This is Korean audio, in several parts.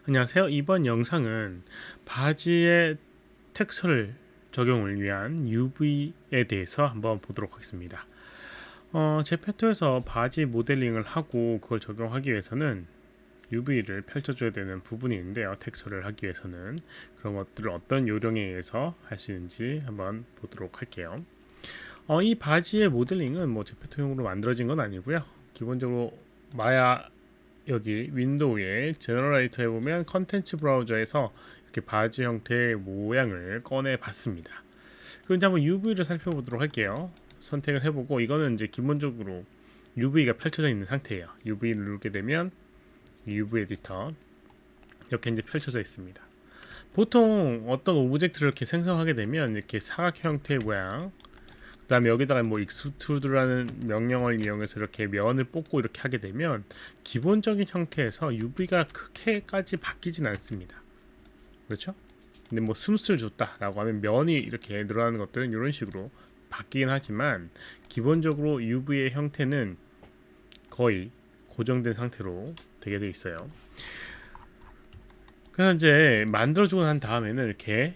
안녕하세요. 이번 영상은 바지의 텍스처를 적용을 위한 UV에 대해서 한번 보도록 하겠습니다. 제페토에서 바지 모델링을 하고 그걸 적용하기 위해서는 UV를 펼쳐줘야 되는 부분이 있는데요. 텍스처를 하기 위해서는 그런 것들을 어떤 요령에 의해서 할 수 있는지 한번 보도록 할게요. 이 바지의 모델링은 뭐 제페토용으로 만들어진 건 아니고요. 기본적으로 마야 여기 윈도우에 제너레이터에 보면 컨텐츠 브라우저에서 이렇게 바지 형태의 모양을 꺼내 봤습니다. 그럼 이제 한번 UV를 살펴보도록 할게요. 선택을 해보고 이거는 이제 기본적으로 UV가 펼쳐져 있는 상태예요. UV를 누르게 되면 UV 에디터 이렇게 이제 펼쳐져 있습니다. 보통 어떤 오브젝트를 이렇게 생성하게 되면 이렇게 사각 형태의 모양, 그 다음에 여기다가 뭐 익스트루드라는 명령어를 이용해서 이렇게 면을 뽑고 이렇게 하게 되면 기본적인 형태에서 UV가 크게까지 바뀌진 않습니다. 그렇죠? 근데 뭐 스무스를 줬다라고 하면 면이 이렇게 늘어나는 것들은 이런 식으로 바뀌긴 하지만 기본적으로 UV의 형태는 거의 고정된 상태로 되게 돼 있어요. 그래서 이제 만들어주고 난 다음에는 이렇게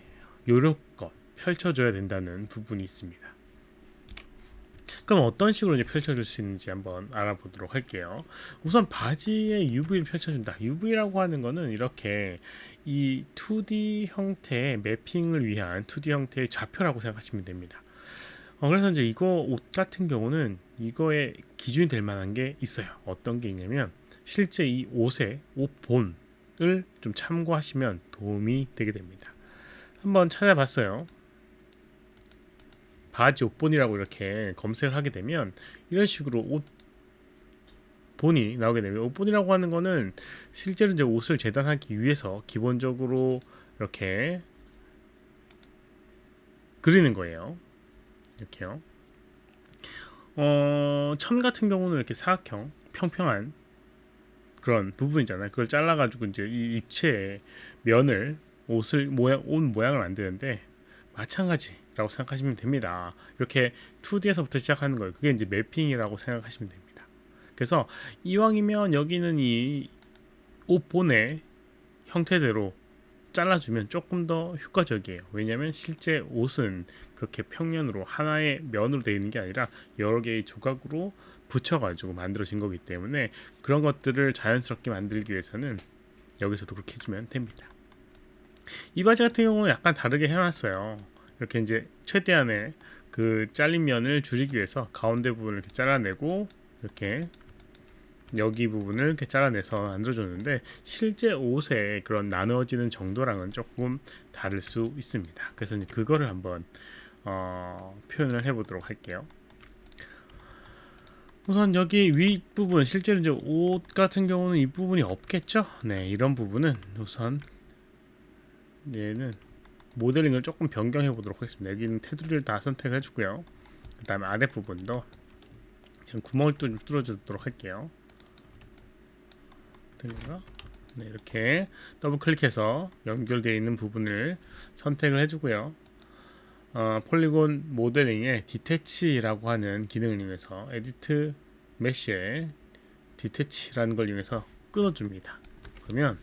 요령껏 펼쳐줘야 된다는 부분이 있습니다. 그럼 어떤 식으로 이제 펼쳐줄 수 있는지 한번 알아보도록 할게요. 우선 바지에 UV를 펼쳐준다. UV라고 하는 거는 이렇게 이 2D 형태의 매핑을 위한 2D 형태의 좌표라고 생각하시면 됩니다. 그래서 이제 이거 옷 같은 경우는 이거에 기준이 될 만한 게 있어요. 어떤 게 있냐면 실제 이 옷의 옷 본을 좀 참고하시면 도움이 되게 됩니다. 한번 찾아봤어요. 바지 옷본이라고 이렇게 검색을 하게 되면 이런 식으로 옷본이 나오게 되면 옷본이라고 하는 거는 실제로 이제 옷을 재단하기 위해서 기본적으로 이렇게 그리는 거예요. 이렇게요. 천 같은 경우는 이렇게 사각형, 평평한 그런 부분이잖아요. 그걸 잘라가지고 이제 이 입체의 면을 옷 모양을 만드는데 마찬가지라고 생각하시면 됩니다. 이렇게 2D에서부터 시작하는 거예요. 그게 이제 매핑이라고 생각하시면 됩니다. 그래서 이왕이면 여기는 이 옷본의 형태대로 잘라주면 조금 더 효과적이에요. 왜냐하면 실제 옷은 그렇게 평면으로 하나의 면으로 되어 있는 게 아니라 여러 개의 조각으로 붙여가지고 만들어진 거기 때문에 그런 것들을 자연스럽게 만들기 위해서는 여기서도 그렇게 해주면 됩니다. 이 바지 같은 경우는 약간 다르게 해놨어요. 이렇게 이제 최대한의 그 잘린 면을 줄이기 위해서 가운데 부분을 이렇게 잘라내고 이렇게 여기 부분을 이렇게 잘라내서 만들어줬는데 실제 옷의 그런 나누어지는 정도랑은 조금 다를 수 있습니다. 그래서 이제 그거를 한번 표현을 해보도록 할게요. 우선 여기 윗부분 실제로 이제 옷 같은 경우는 이 부분이 없겠죠. 네, 이런 부분은 우선 얘는 모델링을 조금 변경해 보도록 하겠습니다. 여기는 테두리를 다 선택을 해주고요. 그 다음에 아랫부분도 구멍을 좀 뚫어주도록 할게요. 됐나요? 네, 이렇게 더블 클릭해서 연결되어 있는 부분을 선택을 해주고요. 폴리곤 모델링의 디태치라고 하는 기능을 이용해서 에디트 메쉬에 디태치라는 걸 이용해서 끊어줍니다. 그러면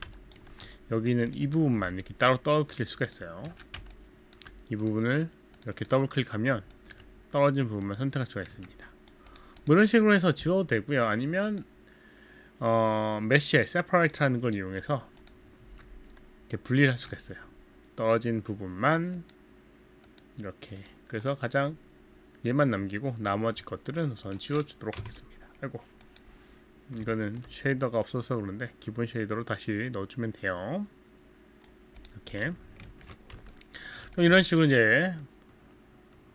여기는 이 부분만 이렇게 따로 떨어뜨릴 수가 있어요. 이 부분을 이렇게 더블 클릭하면 떨어진 부분만 선택할 수가 있습니다. 뭐 이런 식으로 해서 지워도 되고요. 아니면 메쉬의 separate라는 걸 이용해서 이렇게 분리를 할 수가 있어요. 떨어진 부분만 이렇게. 그래서 가장 얘만 남기고 나머지 것들은 우선 지워주도록 하겠습니다. 아이고, 이거는 쉐이더가 없어서 그런데 기본 쉐이더로 다시 넣어주면 돼요. 이렇게. 이런 식으로 이제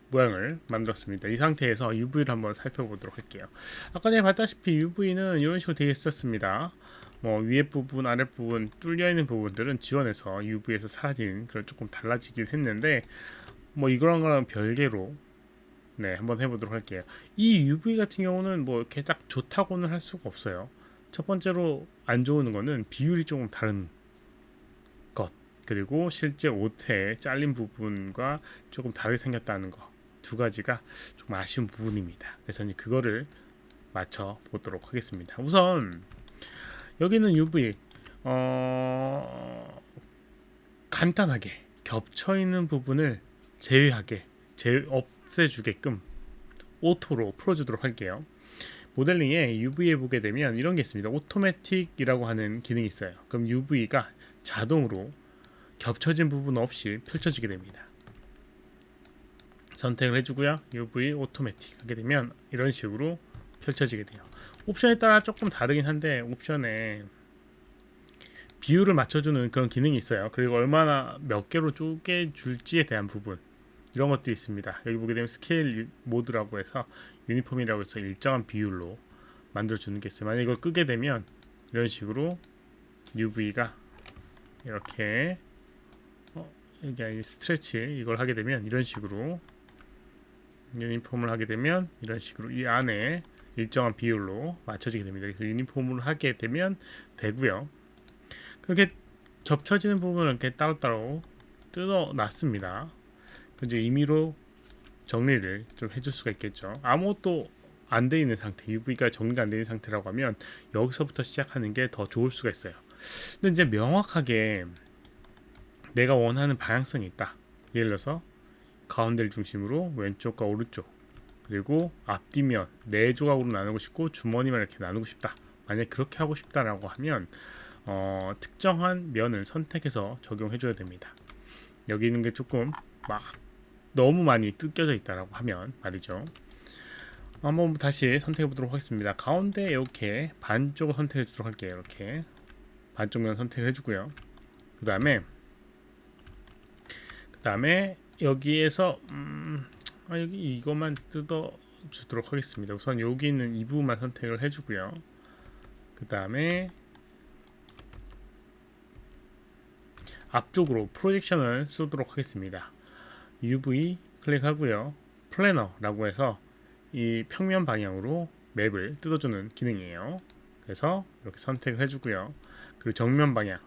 모양을 만들었습니다. 이 상태에서 UV를 한번 살펴보도록 할게요. 아까 전에 봤다시피 UV는 이런 식으로 되어 있었습니다. 뭐 위에 부분, 아래 부분 뚫려 있는 부분들은 지원해서 UV에서 사라진 그런 조금 달라지긴 했는데 뭐 이거랑 거랑 별개로 네, 한번 해보도록 할게요. 이 UV 같은 경우는 뭐 이렇게 딱 좋다고는 할 수가 없어요. 첫 번째로 안 좋은 거는 비율이 조금 다른 것, 그리고 실제 옷의 잘린 부분과 조금 다르게 생겼다는 거, 두 가지가 좀 아쉬운 부분입니다. 그래서 이제 그거를 맞춰 보도록 하겠습니다. 우선 여기는 UV 어, 간단하게 겹쳐 있는 부분을 제외하게 없애주게끔 오토로 풀어주도록 할게요. 모델링에 UV에 보게 되면 이런 게 있습니다. 오토매틱이라고 하는 기능이 있어요. 그럼 UV가 자동으로 겹쳐진 부분 없이 펼쳐지게 됩니다. 선택을 해주고요. UV 오토매틱 하게 되면 이런 식으로 펼쳐지게 돼요. 옵션에 따라 조금 다르긴 한데 옵션에 비율을 맞춰주는 그런 기능이 있어요. 그리고 얼마나 몇 개로 쪼개줄지에 대한 부분 이런 것들이 있습니다. 여기 보게 되면 스케일 모드라고 해서 유니폼이라고 해서 일정한 비율로 만들어주는 게 있어요. 만약 이걸 끄게 되면 이런 식으로 UV가 이렇게 이게 아니 스트레치 이걸 하게 되면 이런 식으로 유니폼을 하게 되면 이런 식으로 이 안에 일정한 비율로 맞춰지게 됩니다. 그래서 유니폼을 하게 되면 되고요. 그렇게 접쳐지는 부분을 이렇게 따로따로 뜯어놨습니다. 이제 임의로 정리를 좀 해줄 수가 있겠죠. 아무것도 안 돼 있는 상태, UV가 정리가 안 되는 상태라고 하면 여기서부터 시작하는 게 더 좋을 수가 있어요. 근데 이제 명확하게 내가 원하는 방향성이 있다. 예를 들어서 가운데를 중심으로 왼쪽과 오른쪽 그리고 앞뒤면 네 조각으로 나누고 싶고 주머니만 이렇게 나누고 싶다. 만약 그렇게 하고 싶다라고 하면 특정한 면을 선택해서 적용해줘야 됩니다. 여기 있는 게 조금 막 너무 많이 뜯겨져 있다라고 하면 말이죠. 한번 다시 선택해 보도록 하겠습니다. 가운데 이렇게 반쪽을 선택해 주도록 할게요. 이렇게 반쪽면 선택을 해주고요. 그 다음에 여기에서 여기 이것만 뜯어 주도록 하겠습니다. 우선 여기 있는 이 부분만 선택을 해주고요. 그 다음에 앞쪽으로 프로젝션을 쏘도록 하겠습니다. UV 클릭하고요. 플래너라고 해서 이 평면 방향으로 맵을 뜯어주는 기능이에요. 그래서 이렇게 선택을 해주고요. 그리고 정면 방향,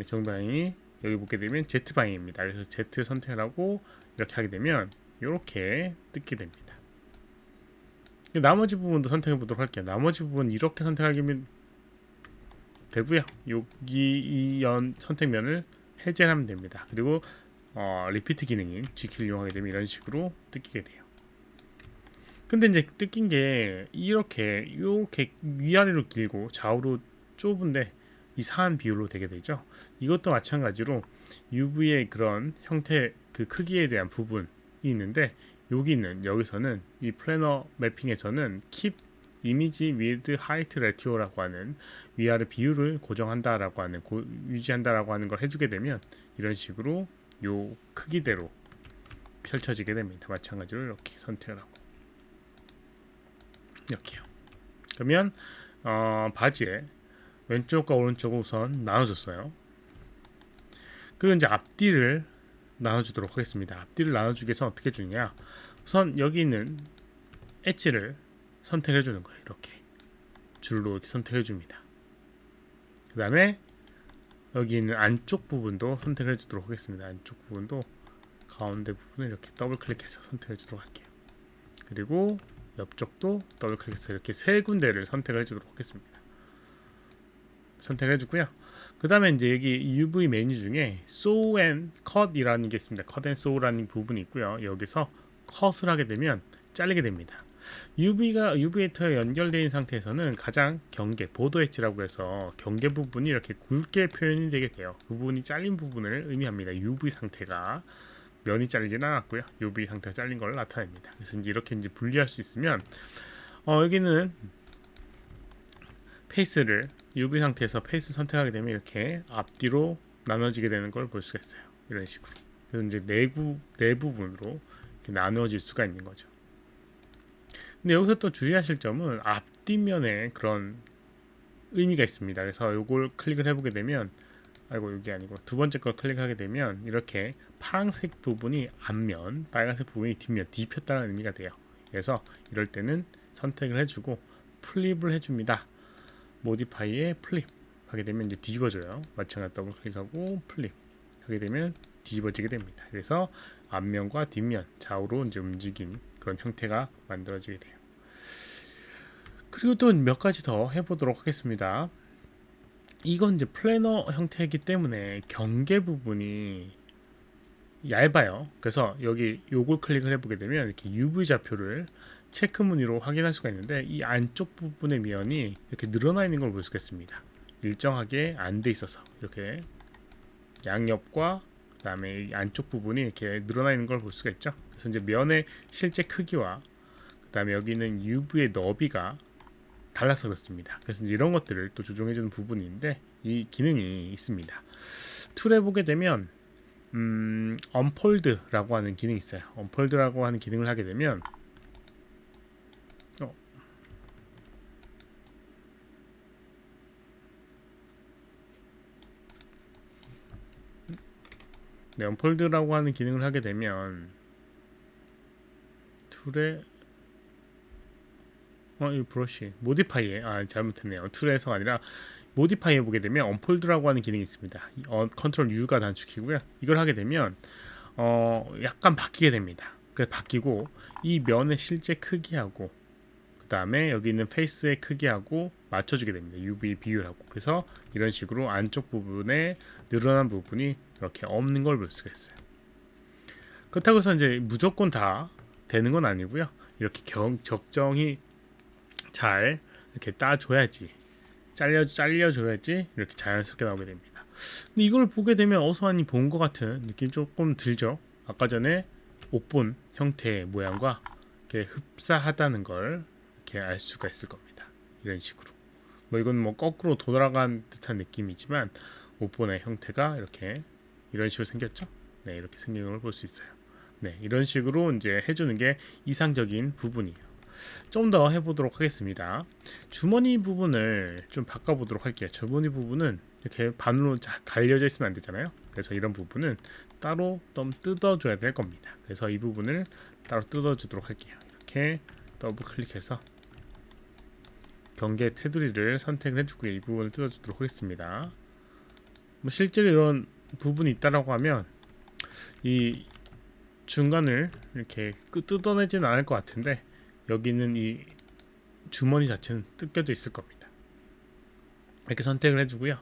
정면 방향이 여기 보게 되면 Z 방향입니다. 그래서 Z 선택을 하고 이렇게 하게 되면 이렇게 뜯게 됩니다. 나머지 부분도 선택해 보도록 할게요. 나머지 부분 이렇게 선택하면 되고요. 여기 이 선택면을 해제하면 됩니다. 그리고 리피트 기능인 G키를 이용하게 되면 이런 식으로 뜯기게 돼요. 근데 이제 뜯긴 게 이렇게 위아래로 길고 좌우로 좁은데 이상한 비율로 되게 되죠. 이것도 마찬가지로 UV의 그런 형태 그 크기에 대한 부분이 있는데 여기서는 이 플래너 매핑에서는 keep 이미지 width height ratio라고 하는 위아래 비율을 고정한다라고 하는 유지한다라고 하는 걸 해주게 되면 이런 식으로 요 크기대로 펼쳐지게 됩니다. 마찬가지로 이렇게 선택을 하고 이렇게요. 그러면 바지에 왼쪽과 오른쪽을 우선 나눠줬어요. 그리고 이제 앞뒤를 나눠주도록 하겠습니다. 앞뒤를 나눠주기 위해서 어떻게 주느냐? 우선 여기 있는 엣지를 선택해 주는 거예요. 이렇게 줄로 이렇게 선택해 줍니다. 그 다음에 여기 있는 안쪽 부분도 선택해 주도록 하겠습니다. 안쪽 부분도 가운데 부분을 이렇게 더블 클릭해서 선택해 주도록 할게요. 그리고 옆쪽도 더블 클릭해서 이렇게 세 군데를 선택해 주도록 하겠습니다. 선택해 주고요. 그 다음에 이제 여기 UV 메뉴 중에 Sew and Cut이라는 게 있습니다. Cut and Sew라는 부분이 있고요. 여기서 컷을 하게 되면 잘리게 됩니다. UV가 UV에이터에 연결되어 있는 상태에서는 가장 보더 엣지라고 해서 경계 부분이 이렇게 굵게 표현이 되게 돼요. 그 부분이 잘린 부분을 의미합니다. UV 상태가 면이 잘리진 않았고요. UV 상태가 잘린 걸 나타냅니다. 그래서 이렇게 분리할 수 있으면 여기는 페이스를 UV 상태에서 페이스 선택하게 되면 이렇게 앞뒤로 나눠지게 되는 걸 볼 수가 있어요. 이런 식으로. 그래서 이제 내부분으로 나누어질 수가 있는 거죠. 근데 여기서 또 주의하실 점은 앞뒷면에 그런 의미가 있습니다. 그래서 이걸 클릭을 해보게 되면 여기 아니고 두 번째 걸 클릭하게 되면 이렇게 파란색 부분이 앞면, 빨간색 부분이 뒷면 뒤집혔다는 의미가 돼요. 그래서 이럴 때는 선택을 해주고 플립을 해줍니다. 모디파이에 플립 하게 되면 이제 뒤집어져요. 마찬가지로 더블 클릭하고 플립 하게 되면 뒤집어지게 됩니다. 그래서 앞면과 뒷면 좌우로 이제 움직인 그런 형태가 만들어지게 돼요. 그리고 또 몇 가지 더 해보도록 하겠습니다. 이건 이제 플래너 형태이기 때문에 경계 부분이 얇아요. 그래서 여기 요걸 클릭을 해보게 되면 이렇게 UV 좌표를 체크 무늬로 확인할 수가 있는데 이 안쪽 부분의 면이 이렇게 늘어나 있는 걸 볼 수가 있습니다. 일정하게 안 돼 있어서 이렇게 양옆과 그다음에 이 안쪽 부분이 이렇게 늘어나 있는 걸 볼 수가 있죠. 그래서 이제 면의 실제 크기와 그다음에 여기는 UV의 너비가 달라서 그렇습니다. 그래서 이제 이런 것들을 또 조정해주는 부분인데 이 기능이 있습니다. 툴에 보게 되면 언폴드라고 하는 기능이 있어요. 언폴드라고 하는 기능을 하게 되면 네, 언폴드라고 하는 기능을 하게 되면 툴에 이 브러쉬 모디파이에 잘못했네요. 툴에서가 아니라 모디파이에 보게 되면 언폴드라고 하는 기능이 있습니다. 컨트롤 U가 단축키고요. 이걸 하게 되면 약간 바뀌게 됩니다. 그래서 바뀌고 이 면의 실제 크기하고 그 다음에 여기 있는 페이스의 크기하고 맞춰주게 됩니다. UV 비율하고. 그래서 이런 식으로 안쪽 부분에 늘어난 부분이 이렇게 없는 걸 볼 수가 있어요. 그렇다고 해서 이제 무조건 다 되는 건 아니고요. 이렇게 적정히 잘 이렇게 따줘야지, 잘려줘야지 이렇게 자연스럽게 나오게 됩니다. 근데 이걸 보게 되면 어서하니 본 것 같은 느낌 조금 들죠. 아까 전에 옷본 형태의 모양과 이렇게 흡사하다는 걸 이렇게 알 수가 있을 겁니다. 이런 식으로. 뭐 이건 뭐 거꾸로 돌아간 듯한 느낌이지만 옷본의 형태가 이렇게 이런 식으로 생겼죠. 네, 이렇게 생긴 걸 볼 수 있어요. 네, 이런 식으로 이제 해주는 게 이상적인 부분이에요. 좀 더 해보도록 하겠습니다. 주머니 부분을 좀 바꿔보도록 할게요. 주머니 부분은 이렇게 반으로 갈려져 있으면 안 되잖아요. 그래서 이런 부분은 따로 좀 뜯어줘야 될 겁니다. 그래서 이 부분을 따로 뜯어주도록 할게요. 이렇게 더블 클릭해서 경계 테두리를 선택을 해주고 이 부분을 뜯어주도록 하겠습니다. 뭐 실제로 이런 부분이 있다라고 하면 이 중간을 이렇게 뜯어내지는 않을 것 같은데 여기는 이 주머니 자체는 뜯겨져 있을 겁니다. 이렇게 선택을 해주고요.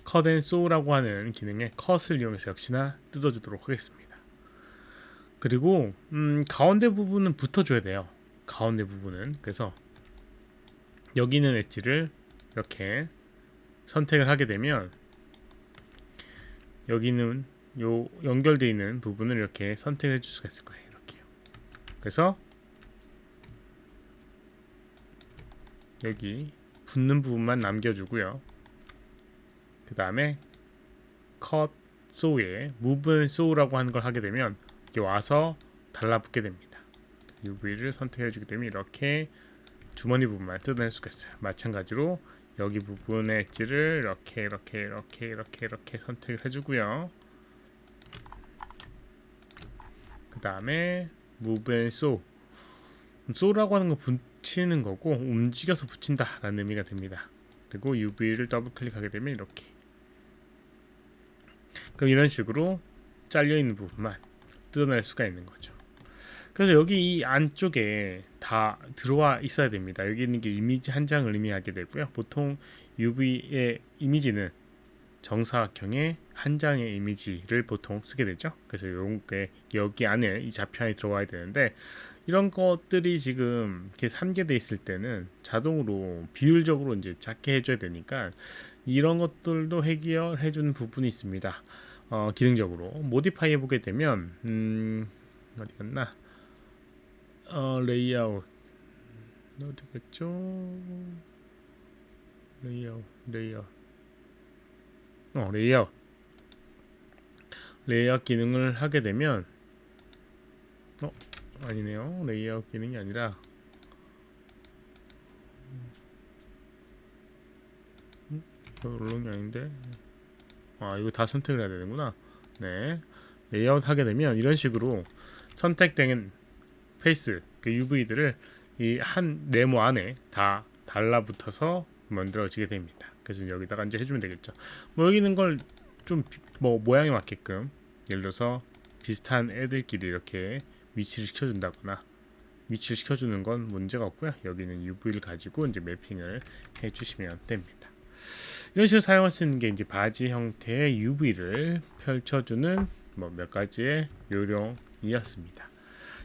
컷 앤 소우라고 하는 기능에 컷을 이용해서 역시나 뜯어주도록 하겠습니다. 그리고 가운데 부분은 붙어줘야 돼요. 가운데 부분은. 그래서 여기 있는 엣지를 이렇게 선택을 하게 되면 여기는 요 연결되어 있는 부분을 이렇게 선택을 해줄 수가 있을 거예요. 이렇게요. 그래서 여기 붙는 부분만 남겨주고요. 그 다음에 컷 소우에 무브 소우라고 하는 걸 하게 되면 이렇게 와서 달라붙게 됩니다. UV를 선택해주게 되면 이렇게 주머니 부분만 뜯어낼 수가 있어요. 마찬가지로 여기 부분의 엣지를 이렇게 선택을 해주고요. 그 다음에 move and sew. sew라고 하는 거 붙이는 거고 움직여서 붙인다 라는 의미가 됩니다. 그리고 UV를 더블 클릭하게 되면 이렇게. 그럼 이런 식으로 잘려있는 부분만 뜯어낼 수가 있는 거죠. 그래서 여기 이 안쪽에 다 들어와 있어야 됩니다. 여기 있는 게 이미지 한 장을 의미하게 되고요. 보통 UV의 이미지는 정사각형의 한 장의 이미지를 보통 쓰게 되죠. 그래서 이게 여기 안에 이 좌표 안에 들어와야 되는데 이런 것들이 지금 이렇게 산계돼 있을 때는 자동으로 비율적으로 이제 작게 해줘야 되니까 이런 것들도 해결해 주는 부분이 있습니다. 기능적으로 모디파이 해보게 되면 어디 갔나? 레이아웃 어디 갔죠? 레이아웃 레이아웃 기능을 하게 되면 아니네요. 레이아웃 기능이 아니라 이런 게 아닌데 이거 다 선택을 해야 되는구나. 네, 레이아웃 하게 되면 이런 식으로 선택된 페이스 그 UV들을 이 한 네모 안에 다 달라붙어서 만들어지게 됩니다. 그래서 여기다가 이제 해주면 되겠죠. 뭐 여기 있는 걸 좀 뭐 모양에 맞게끔 예를 들어서 비슷한 애들끼리 이렇게 위치를 시켜준다거나 위치를 시켜주는 건 문제가 없고요. 여기는 UV를 가지고 이제 매핑을 해주시면 됩니다. 이런 식으로 사용할 수 있는 게 이제 바지 형태의 UV를 펼쳐주는 뭐 몇 가지의 요령이었습니다.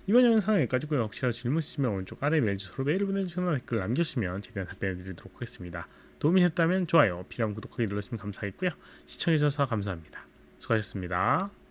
이번 영상은 여기까지고요. 혹시라도 질문 있으시면 오른쪽 아래 메일 주소로 메일을 보내주시거나 댓글 남겨주시면 최대한 답변해 드리도록 하겠습니다. 도움이 됐다면 좋아요, 필요하면 구독하기 눌러주시면 감사하겠고요. 시청해주셔서 감사합니다. 수고하셨습니다.